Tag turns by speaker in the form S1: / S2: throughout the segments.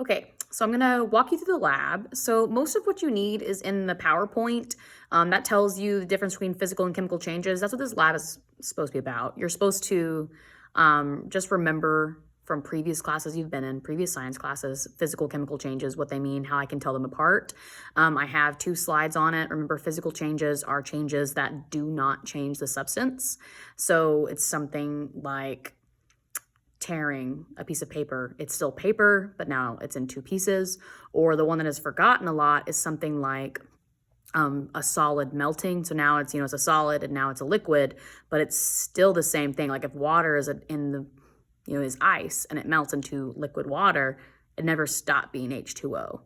S1: Okay, so I'm gonna walk you through the lab. So most of what you need is in the PowerPoint. That tells you the difference between physical and chemical changes. That's what this lab is supposed to be about. You're supposed to just remember from previous classes you've been in, previous science classes, physical, chemical changes, what they mean, how I can tell them apart. I have 2 slides on it. Remember, physical changes are changes that do not change the substance. So it's something like tearing a piece of paper. It's still paper, but now it's in 2 pieces. Or the one that is forgotten a lot is something like a solid melting. So now it's, it's a solid and now it's a liquid, but it's still the same thing. Like if water is in the, is ice and it melts into liquid water, it never stopped being H2O.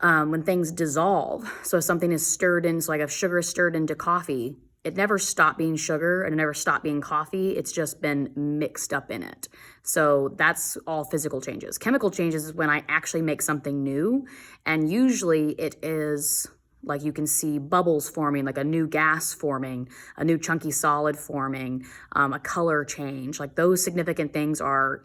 S1: When things dissolve, so if something is stirred in, so like if sugar is stirred into coffee, it never stopped being sugar and it never stopped being coffee. It's just been mixed up in it. So that's all physical changes. Chemical changes is when I actually make something new. And usually it is like you can see bubbles forming, like a new gas forming, a new chunky solid forming, a color change. Like those significant things are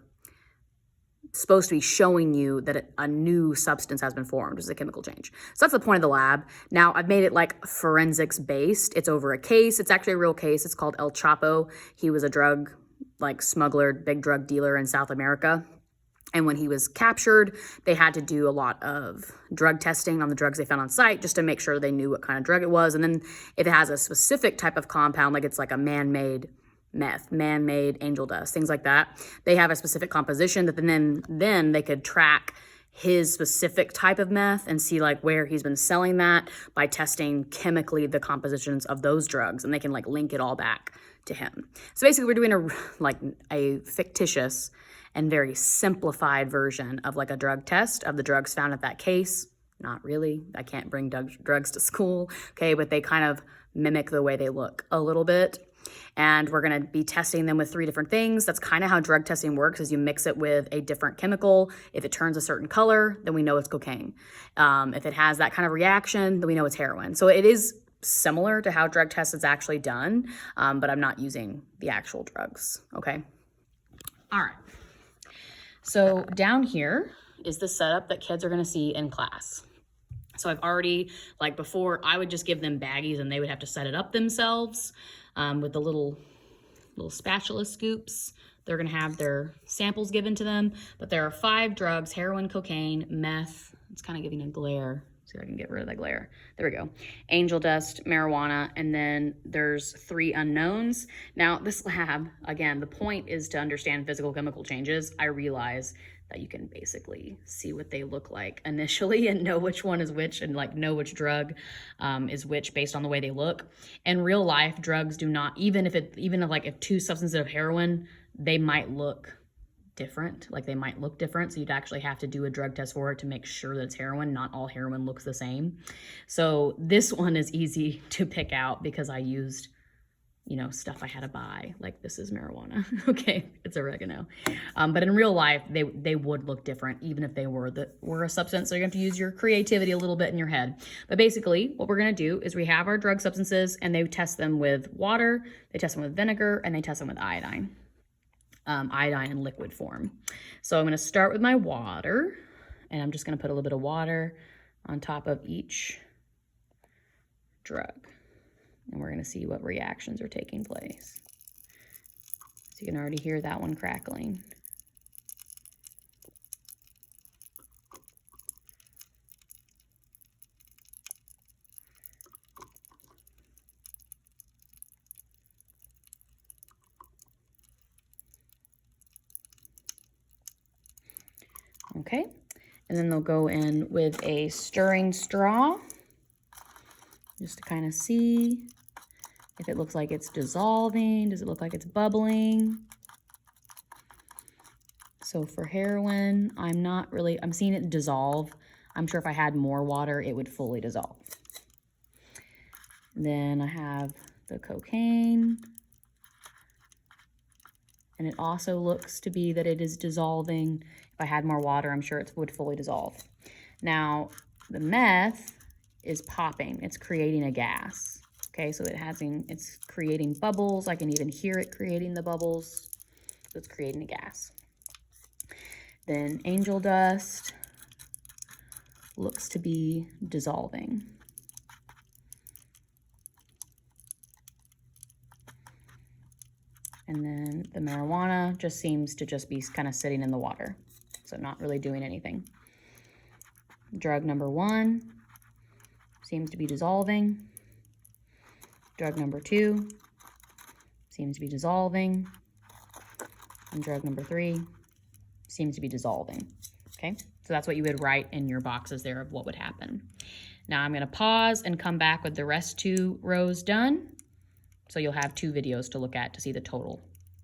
S1: supposed to be showing you that a new substance has been formed, which is a chemical change. So that's the point of the lab. Now I've made it like forensics based. It's over a case. It's actually a real case. It's called El Chapo. He was a drug smuggler, big drug dealer in South America. And when he was captured, they had to do a lot of drug testing on the drugs they found on site just to make sure they knew what kind of drug it was. And then if it has a specific type of compound, like it's like a man-made meth, man-made angel dust, things like that, they have a specific composition that then they could track his specific type of meth and see like where he's been selling that by testing chemically the compositions of those drugs, and they can like link it all back to him. So basically we're doing a fictitious and very simplified version of like a drug test of the drugs found at that case. Not really, I can't bring drugs to school, okay, but they kind of mimic the way they look a little bit. And we're going to be testing them with 3 different things. That's kind of how drug testing works, is you mix it with a different chemical. If it turns a certain color, then we know it's cocaine. If it has that kind of reaction, then we know it's heroin. So it is similar to how drug test is actually done, but I'm not using the actual drugs, okay? All right. So down here is the setup that kids are going to see in class. So I've already, like before, I would just give them baggies and they would have to set it up themselves with the little spatula scoops. They're going to have their samples given to them, but there are 5 drugs: heroin, cocaine, meth. It's kind of giving a glare. See if I can get rid of that glare. There we go. Angel dust, marijuana, and then there's 3 unknowns. Now this lab, again, the point is to understand physical chemical changes. I realize that you can basically see what they look like initially and know which one is which, and like know which drug is which based on the way they look. In real life, drugs do not, even if 2 substances of heroin, they might look different, like they might look different. So you'd actually have to do a drug test for it to make sure that it's heroin. Not all heroin looks the same. So this one is easy to pick out because I used stuff I had to buy, like this is marijuana. Okay, it's oregano. But in real life, they would look different even if they were a substance. So you have to use your creativity a little bit in your head. But basically what we're gonna do is we have our drug substances and they test them with water, they test them with vinegar, and they test them with iodine. Iodine in liquid form. So I'm gonna start with my water, and I'm just gonna put a little bit of water on top of each drug. And we're gonna see what reactions are taking place. So you can already hear that one crackling. Okay, and then they'll go in with a stirring straw just to kind of see if it looks like it's dissolving. Does it look like it's bubbling? So for heroin, I'm seeing it dissolve. I'm sure if I had more water, it would fully dissolve. Then I have the cocaine. And it also looks to be that it is dissolving. If I had more water, I'm sure it would fully dissolve. Now, the meth is popping. It's creating a gas. Okay, so it's creating bubbles. I can even hear it creating the bubbles. So it's creating a gas. Then angel dust. looks to be dissolving. And then the marijuana just seems to just be kind of sitting in the water, so not really doing anything. Drug number 1 seems to be dissolving. Drug number 2 seems to be dissolving. And drug number 3 seems to be dissolving. Okay, so that's what you would write in your boxes there of what would happen. Now I'm going to pause and come back with the rest 2 rows done. So you'll have 2 videos to look at to see the total.